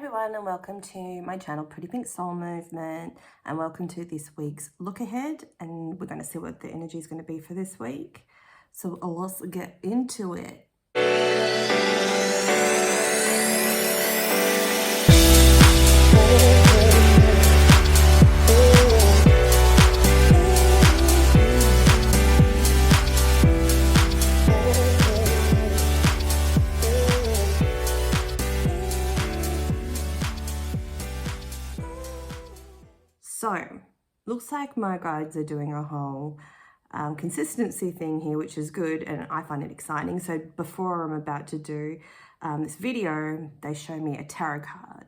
everyone, and welcome to my channel Pretty Pink Soul Movement, and welcome to this week's look ahead, and we're going to see what the energy is going to be for this week. So let's get into it. So, looks like my guides are doing a whole consistency thing here, which is good, and I find it exciting. So before I'm about to do this video, they show me a tarot card,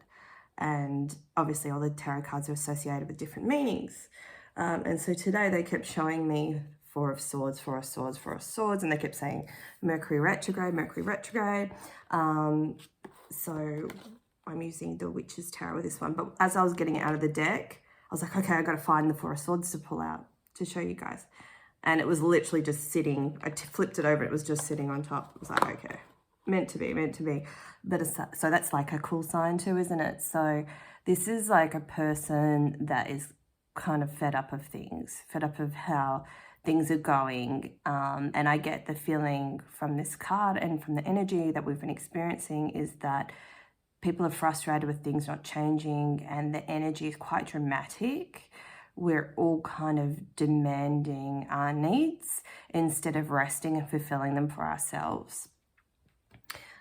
and obviously all the tarot cards are associated with different meanings. And so today they kept showing me Four of Swords, Four of Swords, Four of Swords, and they kept saying Mercury Retrograde, Mercury Retrograde. So I'm using the Witch's Tarot with this one, but as I was getting it out of the deck, I was like, okay, I got to find the Four of Swords to pull out to show you guys. And it was literally just sitting. I flipped it over. It was just sitting on top. I was like, okay, meant to be, meant to be. But so that's like a cool sign too, isn't it? So this is like a person that is kind of fed up of things, fed up of how things are going. And I get the feeling from this card and from the energy that we've been experiencing is that people are frustrated with things not changing, and the energy is quite dramatic. We're all kind of demanding our needs instead of resting and fulfilling them for ourselves.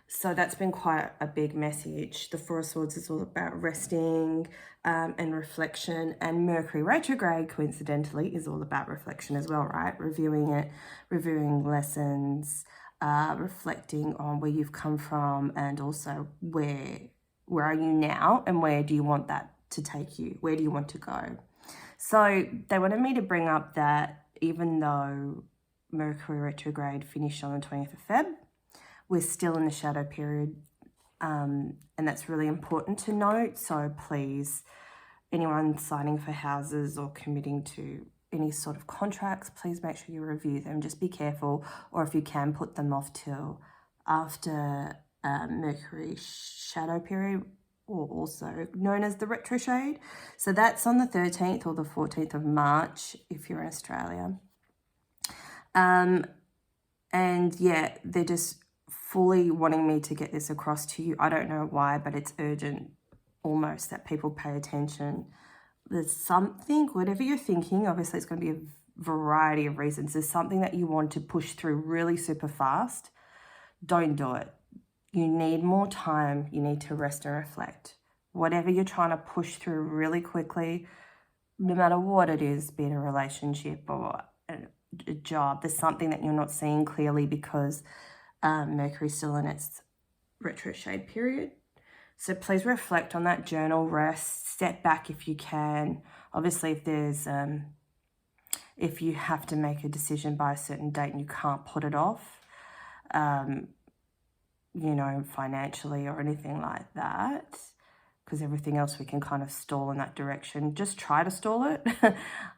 So that's been quite a big message. The Four of Swords is all about resting and reflection, and Mercury Retrograde, coincidentally, is all about reflection as well, right? Reviewing it, reviewing lessons, reflecting on where you've come from, and also where are you now, and where do you want that to take you? Where do you want to go? So they wanted me to bring up that even though Mercury Retrograde finished on the 20th of Feb, we're still in the shadow period, and that's really important to note. So please, anyone signing for houses or committing to any sort of contracts, please make sure you review them. Just be careful, or if you can, put them off till after Mercury shadow period, or also known as the Retroshade. So that's on the 13th or the 14th of March if you're in Australia. And yeah, they're just fully wanting me to get this across to you. I don't know why, but it's urgent almost that people pay attention. There's something, whatever you're thinking, obviously it's going to be a variety of reasons. There's something that you want to push through really super fast. Don't do it. You need more time. You need to rest and reflect. Whatever you're trying to push through really quickly, no matter what it is, be it a relationship or a job, there's something that you're not seeing clearly because Mercury's still in its retrograde period. So please reflect on that, journal, rest, step back if you can. Obviously, if there's, if you have to make a decision by a certain date and you can't put it off, you know, financially or anything like that, because everything else we can kind of stall in that direction. Just try to stall it.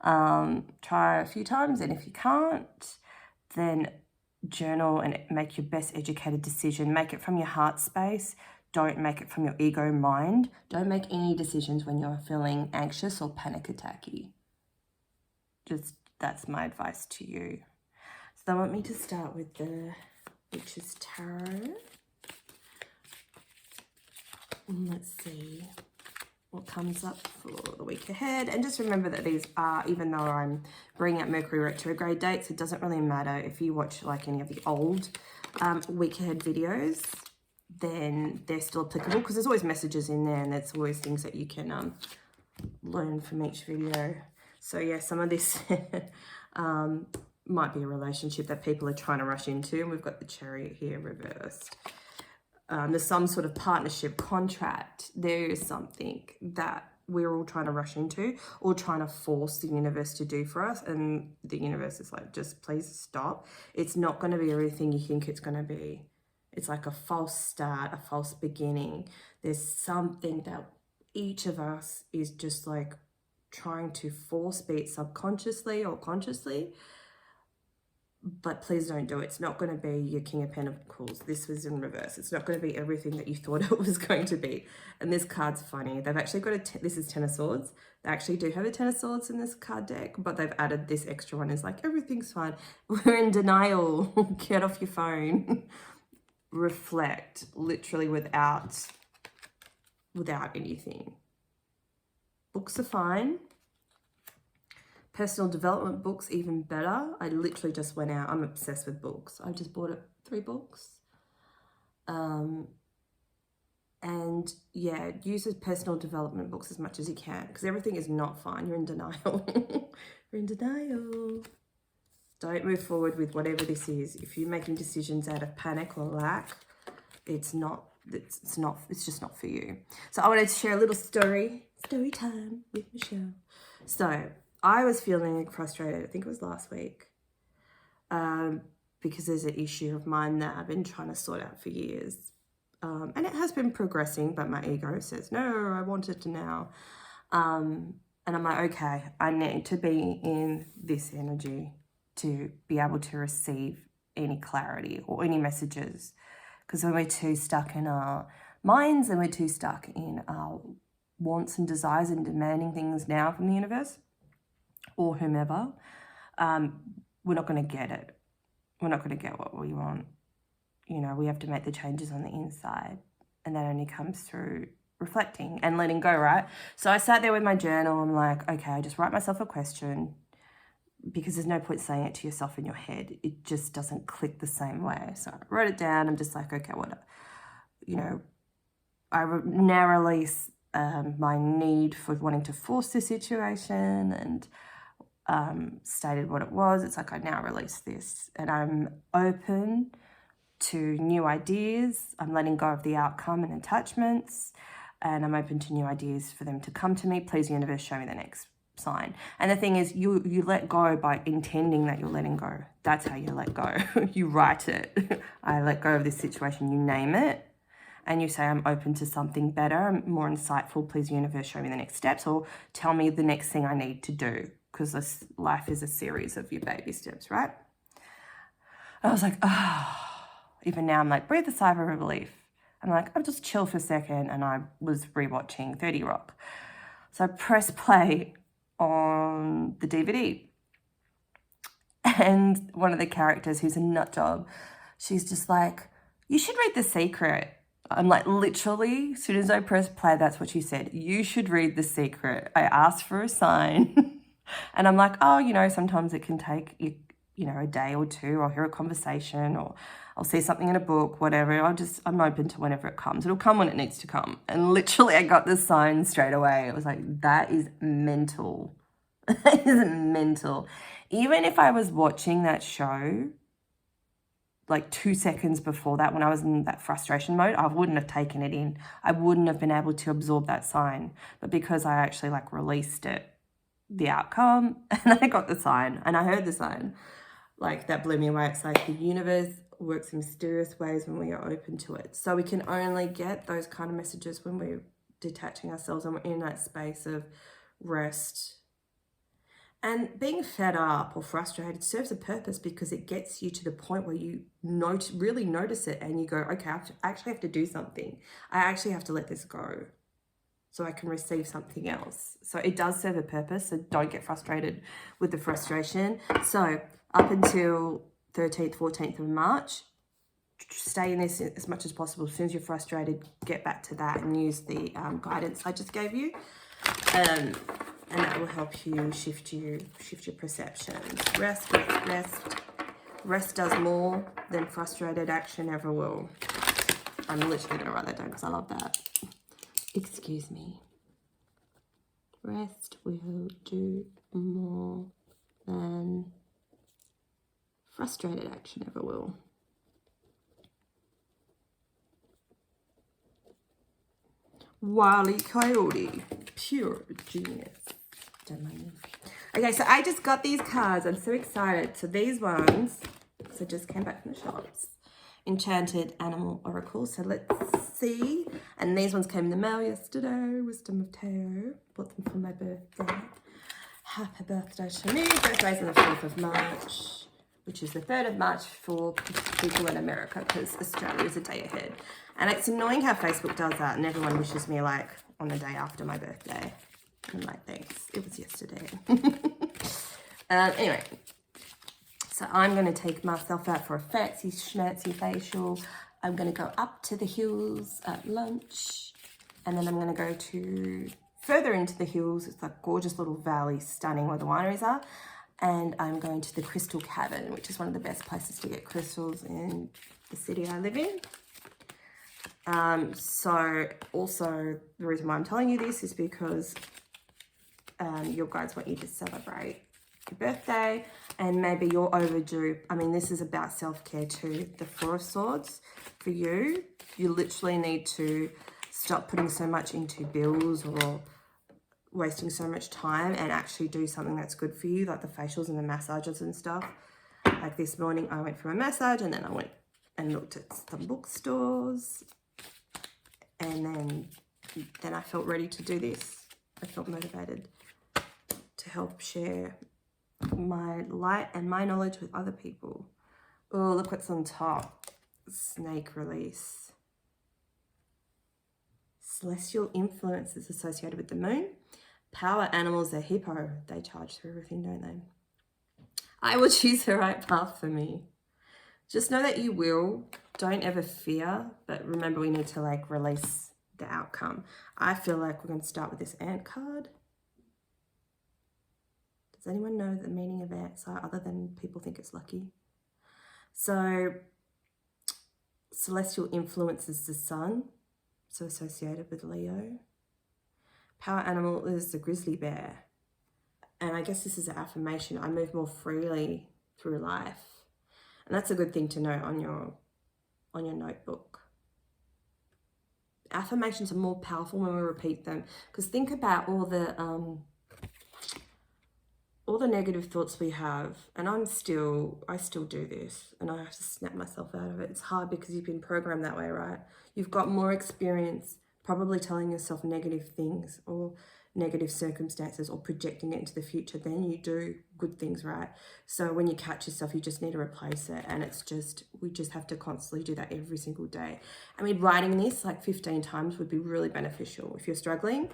Try a few times, and if you can't, then journal and make your best educated decision. Make it from your heart space. Don't make it from your ego mind. Don't make any decisions when you're feeling anxious or panic attacky. Just, that's my advice to you. So they want me to start with the Witch's Tarot. Let's see what comes up for the week ahead. And just remember that these are, even though I'm bringing up Mercury retrograde dates, it doesn't really matter if you watch like any of the old week ahead videos, then they're still applicable because there's always messages in there and there's always things that you can learn from each video. So yeah, some of this might be a relationship that people are trying to rush into, and we've got the Chariot here reversed. There's some sort of partnership contract. There is something that we're all trying to rush into or trying to force the universe to do for us. And the universe is like, just please stop. It's not going to be everything you think it's going to be. It's like a false start, a false beginning. There's something that each of us is just like trying to force, be it subconsciously or consciously, but please don't do it. It's not going to be your King of Pentacles. This was in reverse. It's not going to be everything that you thought it was going to be. And this card's funny. They've actually got this is Ten of Swords. They actually do have a Ten of Swords in this card deck, but they've added this extra one. It's like, everything's fine. We're in denial. Get off your phone. Reflect, literally without anything. Books are fine. Personal development books, even better. I literally just went out. I'm obsessed with books. I just bought 3 books. And yeah, use the personal development books as much as you can, because everything is not fine. You're in denial. You're in denial. Don't move forward with whatever this is. If you're making decisions out of panic or lack, it's just not for you. So I wanted to share a little story time with Michelle. So I was feeling frustrated, I think it was last week, because there's an issue of mine that I've been trying to sort out for years. And it has been progressing, but my ego says, no, I want it now. And I'm like, okay, I need to be in this energy to be able to receive any clarity or any messages. Because when we're too stuck in our minds and we're too stuck in our wants and desires and demanding things now from the universe or whomever, we're not going to get it. We're not going to get what we want. You know, we have to make the changes on the inside, and that only comes through reflecting and letting go, right? So I sat there with my journal. I'm like, okay, I just write myself a question, because there's no point saying it to yourself in your head. It just doesn't click the same way. So I wrote it down. I'm just like, okay, what, you know, I now release my need for wanting to force the situation, and stated what it was. It's like, I now release this, and I'm open to new ideas. I'm letting go of the outcome and attachments, and I'm open to new ideas for them to come to me. Please, universe, show me the next sign. And the thing is, you let go by intending that you're letting go. That's how you let go. You write it. I let go of this situation. You name it, and you say, I'm open to something better, more insightful. Please, universe, show me the next steps, or tell me the next thing I need to do, because this life is a series of your baby steps, right? I was like, even now I'm like, breathe a sigh of relief. I'm like, I'll just chill for a second. And I was rewatching 30 Rock. So I press play on the DVD. And one of the characters, who's a nut job, she's just like, you should read The Secret. I'm like, literally, as soon as I press play, that's what she said. You should read The Secret. I asked for a sign. And I'm like, oh, you know, sometimes it can take, you know, a day or two. I'll hear a conversation, or I'll see something in a book, whatever. I'm open to whenever it comes. It'll come when it needs to come. And literally I got the sign straight away. It was like, that is mental. That is mental. Even if I was watching that show like 2 seconds before that, when I was in that frustration mode, I wouldn't have taken it in. I wouldn't have been able to absorb that sign. But because I actually like released it, the outcome, and I got the sign, and I heard the sign, like, that blew me away. It's like the universe works in mysterious ways when we are open to it. So we can only get those kind of messages when we're detaching ourselves and we're in that space of rest. And being fed up or frustrated serves a purpose, because it gets you to the point where you really notice it, and you go, okay, I actually have to do something. I actually have to let this go, so I can receive something else. So it does serve a purpose. So don't get frustrated with the frustration. So up until 13th, 14th of March, stay in this as much as possible. As soon as you're frustrated, get back to that and use the guidance I just gave you. And that will help you shift your perceptions. Rest. Rest does more than frustrated action ever will. I'm literally going to write that down because I love that. Excuse me. Rest will do more than frustrated action ever will. Wile E. Coyote, pure genius. Don't mind me. Okay, so I just got these cards. I'm so excited. So these ones, so just came back from the shops. Enchanted Animal Oracle. So let's see. And these ones came in the mail yesterday. Wisdom of Tao. Bought them for my birthday. Happy birthday to me. Birthday's on the 4th of March. which is the 3rd of March for people in America, because Australia is a day ahead. And it's annoying how Facebook does that, and everyone wishes me like on the day after my birthday. I'm like, thanks, it was yesterday. Anyway, so I'm going to take myself out for a fancy schmancy facial. I'm going to go up to the hills at lunch, and then I'm going to go to further into the hills. It's like gorgeous little valley, stunning, where the wineries are. And I'm going to the Crystal Cabin, which is one of the best places to get crystals in the city I live in. So also the reason why I'm telling you this is because your guides want you to celebrate your birthday, and maybe you're overdue. I mean, this is about self-care too. The 4 of Swords for you, you literally need to stop putting so much into bills or wasting so much time and actually do something that's good for you, like the facials and the massages and stuff. Like this morning I went for a massage, and then I went and looked at some bookstores, and then I felt ready to do this. I felt motivated to help share my light and my knowledge with other people. Oh, look what's on top. Snake release. Celestial influences associated with the moon. Power animals are hippo. They charge through everything, don't they? I will choose the right path for me. Just know that you will. Don't ever fear. But remember, we need to like release the outcome. I feel like we're going to start with this ant card. Does anyone know the meaning of ants are, other than people think it's lucky? So, celestial influences the sun. So associated with Leo. Power animal is the grizzly bear. And I guess this is an affirmation. I move more freely through life. And that's a good thing to note on your notebook. Affirmations are more powerful when we repeat them. Because think about all the negative thoughts we have. And I still do this. And I have to snap myself out of it. It's hard because you've been programmed that way, right? You've got more experience probably telling yourself negative things or negative circumstances or projecting it into the future than you do good things, right? So when you catch yourself, you just need to replace it. And we just have to constantly do that every single day. I mean, writing this like 15 times would be really beneficial. If you're struggling,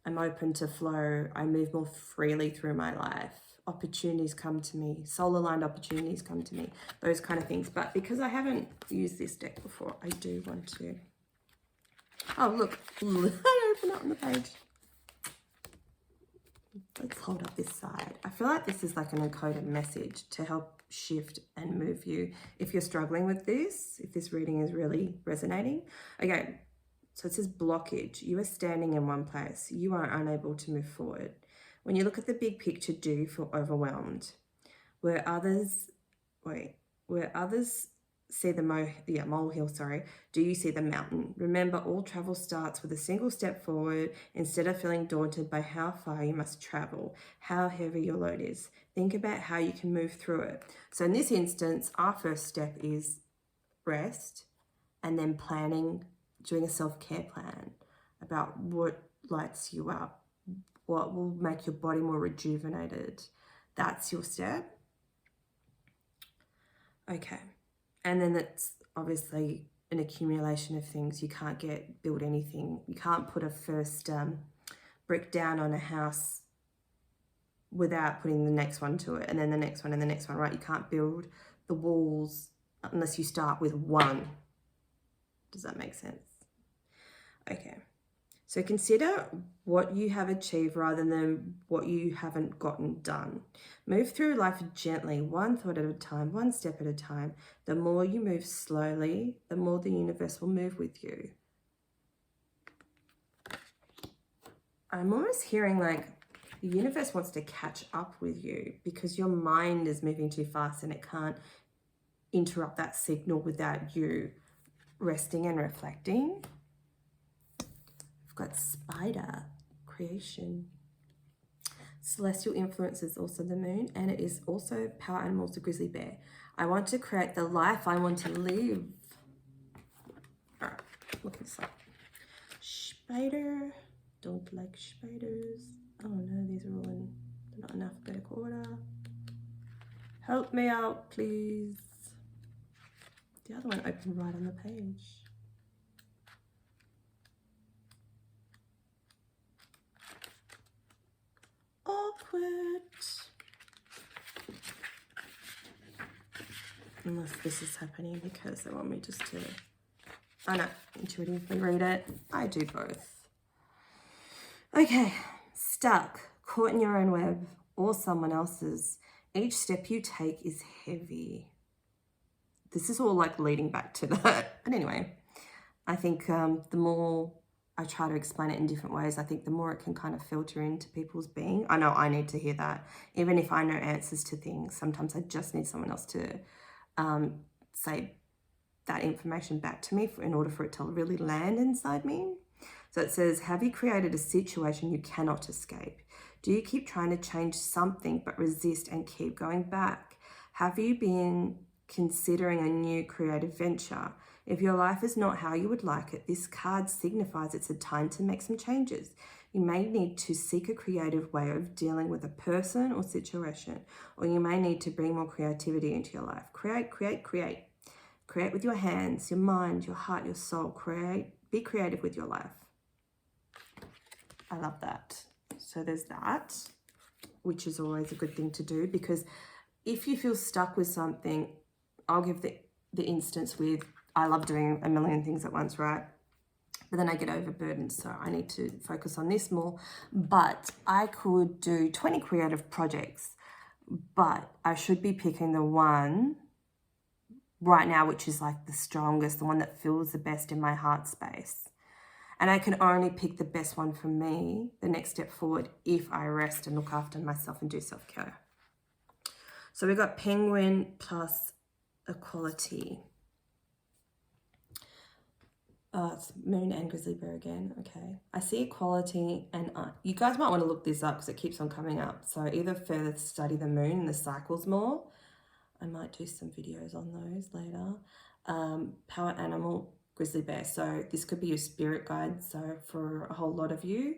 I'm open to flow. I move more freely through my life. Opportunities come to me. Soul-aligned opportunities come to me. Those kind of things. But because I haven't used this deck before, I do want to... Oh, look. I open up on the page. Let's hold up this side. I feel like this is like an encoded message to help shift and move you. If you're struggling with this, if this reading is really resonating. Okay, so it says blockage. You are standing in one place. You are unable to move forward. When you look at the big picture, do you feel overwhelmed? Where others see the molehill, do you see the mountain? Remember, all travel starts with a single step forward. Instead of feeling daunted by how far you must travel, how heavy your load is, think about how you can move through it. So in this instance, our first step is rest, and then planning, doing a self-care plan about what lights you up, what will make your body more rejuvenated. That's your step. Okay. And then it's obviously an accumulation of things. You can't build anything. You can't put a first brick down on a house without putting the next one to it, and then the next one and the next one, right? You can't build the walls unless you start with one. Does that make sense? Okay. So consider what you have achieved rather than what you haven't gotten done. Move through life gently, one thought at a time, one step at a time. The more you move slowly, the more the universe will move with you. I'm almost hearing like the universe wants to catch up with you because your mind is moving too fast and it can't interrupt that signal without you resting and reflecting. Got spider creation. Celestial influence is also the moon, and it is also power animals, the grizzly bear. I want to create the life I want to live. All right, look at this up. Spider, don't like spiders. Oh no, these are all in not in alphabetical order. Help me out, please. The other one opened right on the page. Awkward. Unless this is happening because they want me just to, oh no, intuitively read it. I do both. Okay, stuck, caught in your own web or someone else's. Each step you take is heavy. This is all like leading back to that. But anyway, I think the more I try to explain it in different ways, I think the more it can kind of filter into people's being. I know I need to hear that. Even if I know answers to things, sometimes I just need someone else to say that information back to me in order for it to really land inside me. So it says, have you created a situation you cannot escape? Do you keep trying to change something but resist and keep going back? Have you been considering a new creative venture? If your life is not how you would like it, this card signifies it's a time to make some changes. You may need to seek a creative way of dealing with a person or situation, or you may need to bring more creativity into your life. Create, create, create. Create with your hands, your mind, your heart, your soul. Create, be creative with your life. I love that. So there's that, which is always a good thing to do, because if you feel stuck with something, I'll give the instance with, I love doing a million things at once, right? But then I get overburdened, so I need to focus on this more. But I could do 20 creative projects, but I should be picking the one right now, which is like the strongest, the one that feels the best in my heart space. And I can only pick the best one for me, the next step forward, if I rest and look after myself and do self-care. So we've got penguin plus equality. It's moon and grizzly bear again. Okay. I see equality, and you guys might want to look this up because it keeps on coming up. So either further study the moon and the cycles more. I might do some videos on those later. Power animal, grizzly bear. So this could be your spirit guide. So for a whole lot of you,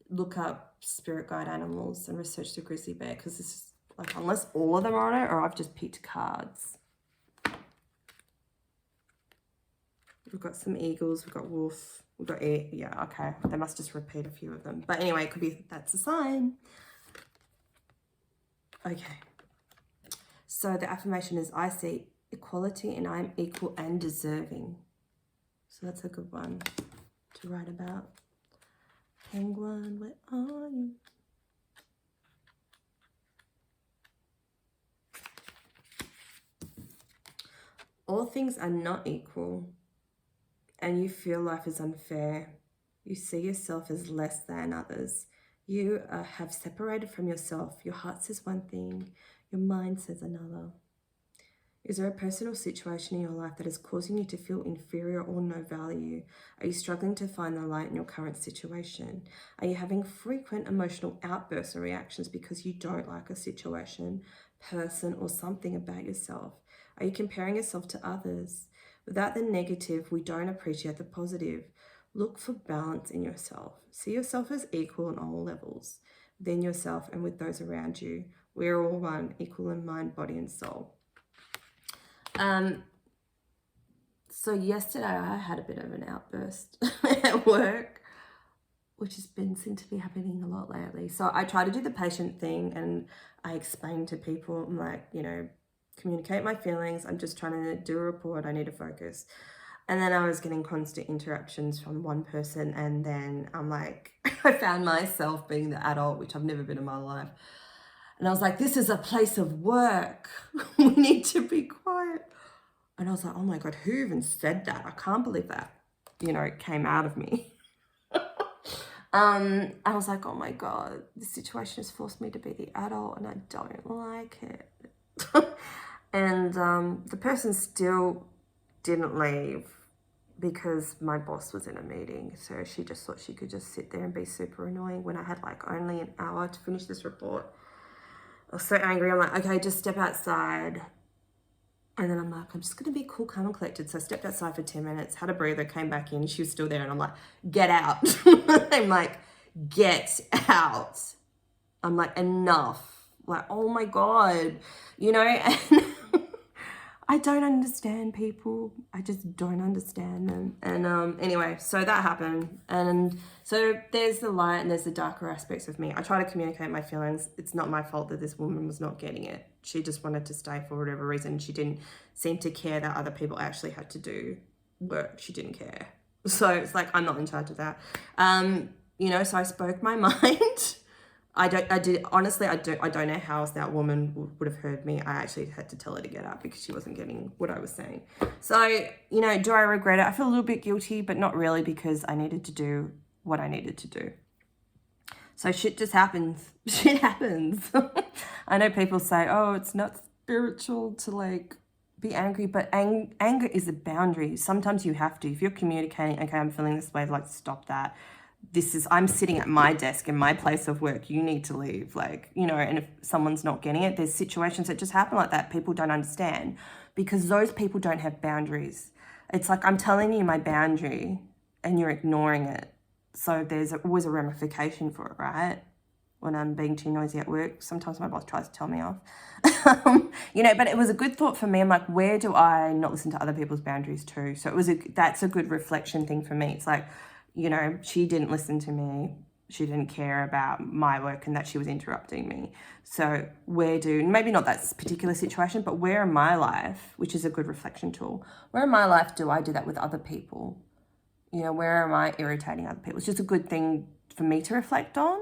look up spirit guide animals and research the grizzly bear, because this is like, unless all of them are on it, or I've just picked cards. We've got some eagles, we've got wolf, we've got yeah, okay. They must just repeat a few of them. But anyway, it could be, that's a sign. Okay. So the affirmation is, I see equality and I'm equal and deserving. So that's a good one to write about. Penguin, where are you? All things are not equal, and you feel life is unfair. You see yourself as less than others. You have separated from yourself. Your heart says one thing, your mind says another. Is there a person or situation in your life that is causing you to feel inferior or no value? Are you struggling to find the light in your current situation? Are you having frequent emotional outbursts and reactions because you don't like a situation, person, or something about yourself? Are you comparing yourself to others? Without the negative, we don't appreciate the positive. Look for balance in yourself. See yourself as equal on all levels, within yourself and with those around you. We're all one, equal in mind, body, and soul. So yesterday I had a bit of an outburst at work, which has seemed to be happening a lot lately. So I try to do the patient thing, and I explain to people, I'm like, you know, communicate my feelings. I'm just trying to do a report. I need to focus. And then I was getting constant interruptions from one person. And then I'm like, I found myself being the adult, which I've never been in my life. And I was like, this is a place of work. We need to be quiet. And I was like, oh my God, who even said that? I can't believe that, you know, it came out of me. I was like, oh my God, this situation has forced me to be the adult and I don't like it. And the person still didn't leave because my boss was in a meeting. So she just thought she could just sit there and be super annoying when I had like only an hour to finish this report. I was so angry. I'm like, okay, just step outside. And then I'm like, I'm just going to be cool, calm, and collected. So I stepped outside for 10 minutes, had a breather, came back in. She was still there. And I'm like, get out. I'm like, get out. I'm like, enough. Like, oh my God, you know, and I don't understand people. I just don't understand them. And anyway, so that happened. And so there's the light and there's the darker aspects of me. I try to communicate my feelings. It's not my fault that this woman was not getting it. She just wanted to stay for whatever reason. She didn't seem to care that other people actually had to do work. She didn't care. So it's like, I'm not in charge of that. You know, so I spoke my mind. I don't know how else that woman would have heard me. I actually had to tell her to get up because she wasn't getting what I was saying. So, you know, do I regret it? I feel a little bit guilty, but not really, because I needed to do what I needed to do. So shit just happens. Shit happens. I know people say, oh, it's not spiritual to like be angry, but anger is a boundary. Sometimes you have to. If you're communicating, okay, I'm feeling this way, like stop that. I'm sitting at my desk in my place of work, you need to leave, like, you know. And if someone's not getting it, there's situations that just happen like that. People don't understand because those people don't have boundaries. It's like, I'm telling you my boundary and you're ignoring it. So there's always a ramification for it, right? When I'm being too noisy at work, sometimes my boss tries to tell me off. You know, but it was a good thought for me. I'm like, where do I not listen to other people's boundaries too? So that's a good reflection thing for me. It's like, you know, she didn't listen to me. She didn't care about my work and that she was interrupting me. So maybe not that particular situation, but where in my life, which is a good reflection tool, where in my life do I do that with other people? You know, where am I irritating other people? It's just a good thing for me to reflect on,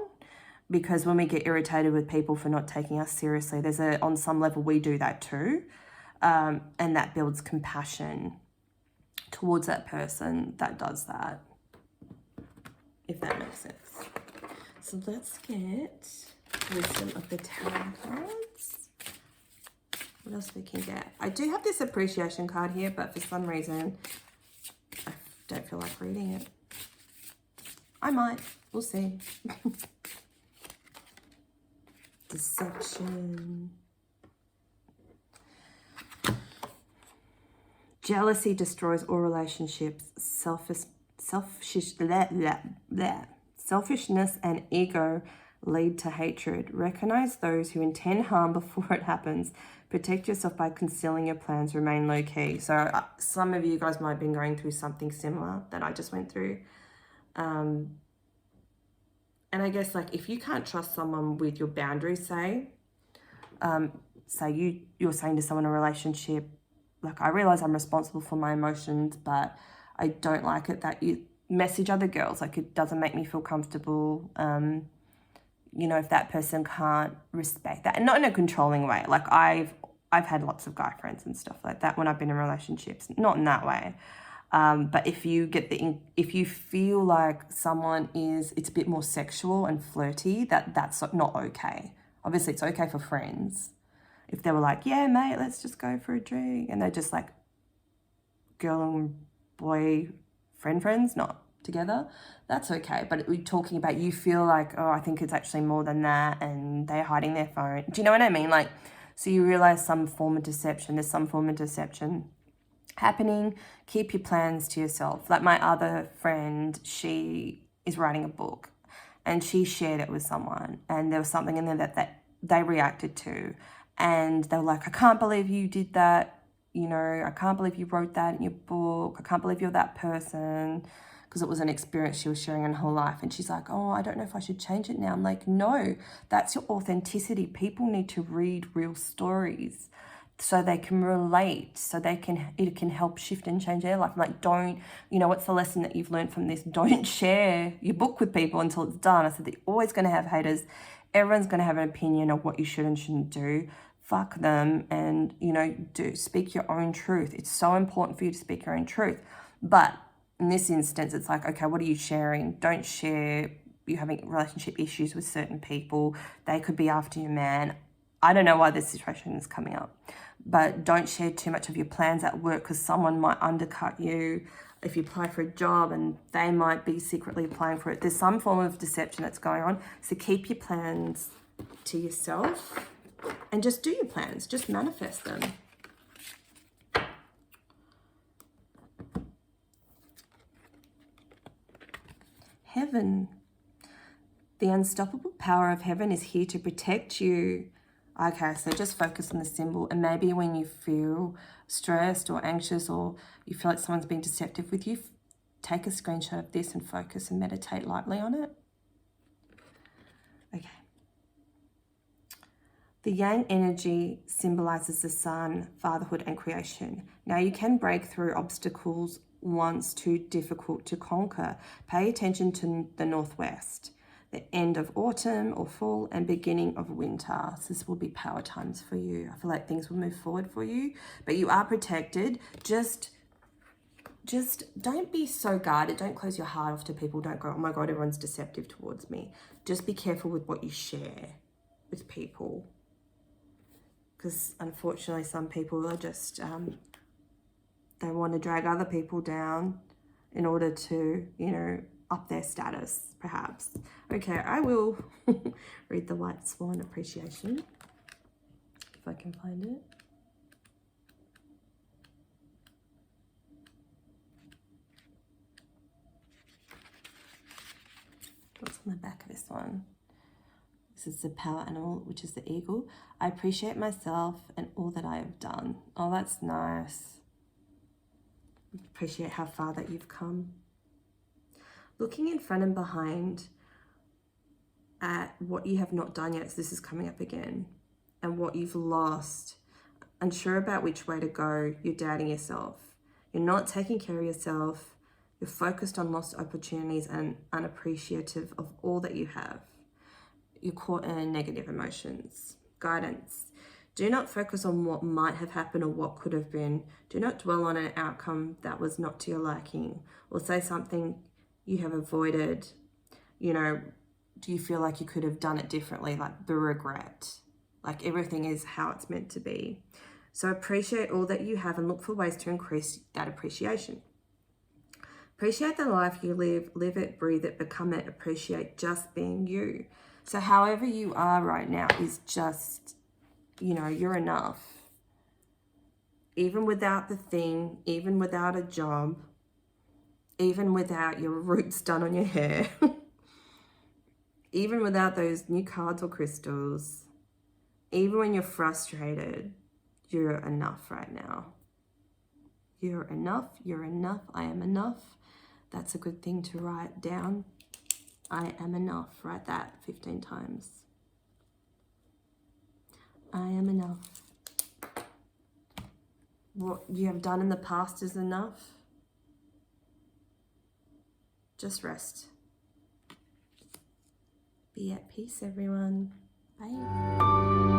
because when we get irritated with people for not taking us seriously, on some level we do that too. And that builds compassion towards that person that does that, if that makes sense. So let's get wisdom of the tarot cards. What else we can get? I do have this appreciation card here, but for some reason I don't feel like reading it. I might. We'll see. Deception. Jealousy destroys all relationships. Selfishness and ego lead to hatred. Recognize those who intend harm before it happens. Protect yourself by concealing your plans. Remain low key. So some of you guys might have been going through something similar that I just went through. And I guess, like, if you can't trust someone with your boundaries, say you're saying to someone in a relationship, like, I realize I'm responsible for my emotions, but I don't like it that you message other girls. Like, it doesn't make me feel comfortable. You know, if that person can't respect that, and not in a controlling way. Like, I've had lots of guy friends and stuff like that when I've been in relationships, not in that way. But if you feel like someone it's a bit more sexual and flirty, that's not okay. Obviously, it's okay for friends. If they were like, yeah, mate, let's just go for a drink, and they're just like girl and boy friends, not together, that's okay. But we're talking about, you feel like, oh, I think it's actually more than that, and they're hiding their phone. Do you know what I mean? Like, so you realize there's some form of deception happening. Keep your plans to yourself. Like, my other friend, she is writing a book and she shared it with someone, and there was something in there that they reacted to, and they were like, I can't believe you did that. You know, I can't believe you wrote that in your book. I can't believe you're that person, because it was an experience she was sharing in her life. And she's like, oh, I don't know if I should change it now. I'm like, no, that's your authenticity. People need to read real stories so they can relate, so it can help shift and change their life. Like, don't, you know, what's the lesson that you've learned from this? Don't share your book with people until it's done. I said, they're always going to have haters. Everyone's going to have an opinion of what you should and shouldn't do. Fuck them, and, you know, speak your own truth. It's so important for you to speak your own truth. But in this instance, it's like, okay, what are you sharing? Don't share you having relationship issues with certain people. They could be after you, man. I don't know why this situation is coming up, but don't share too much of your plans at work, because someone might undercut you if you apply for a job and they might be secretly applying for it. There's some form of deception that's going on. So keep your plans to yourself and just do your plans. Just manifest them. Heaven. The unstoppable power of heaven is here to protect you Okay, so just focus on the symbol, and maybe when you feel stressed or anxious or you feel like someone's being deceptive with you, take a screenshot of this and focus and meditate lightly on it. Okay. The yang energy symbolizes the sun, fatherhood, and creation. Now you can break through obstacles once too difficult to conquer. Pay attention to the northwest, the end of autumn or fall, and beginning of winter. So this will be power times for you. I feel like things will move forward for you, but you are protected. Just don't be so guarded. Don't close your heart off to people. Don't go, oh my God, everyone's deceptive towards me. Just be careful with what you share with people. Because unfortunately, some people are just, they want to drag other people down in order to, you know, up their status, perhaps. Okay, I will read the White Swan Appreciation, if I can find it. What's on the back of this one? This is the power animal, which is the eagle. I appreciate myself and all that I have done. Oh, that's nice. Appreciate how far that you've come. Looking in front and behind at what you have not done yet, so this is coming up again, and what you've lost. Unsure about which way to go, you're doubting yourself. You're not taking care of yourself. You're focused on lost opportunities and unappreciative of all that you have. You're caught in negative emotions. Guidance. Do not focus on what might have happened or what could have been. Do not dwell on an outcome that was not to your liking, or say something you have avoided. You know, do you feel like you could have done it differently? Like the regret. Like everything is how it's meant to be. So appreciate all that you have and look for ways to increase that appreciation. Appreciate the life you live. Live it, breathe it, become it. Appreciate just being you. So however you are right now is just, you know, you're enough. Even without the thing, even without a job, even without your roots done on your hair, even without those new cards or crystals, even when you're frustrated, you're enough right now. You're enough, you're enough, I am enough. That's a good thing to write down. I am enough. Write that 15 times. I am enough. What you have done in the past is enough. Just rest. Be at peace, everyone. Bye.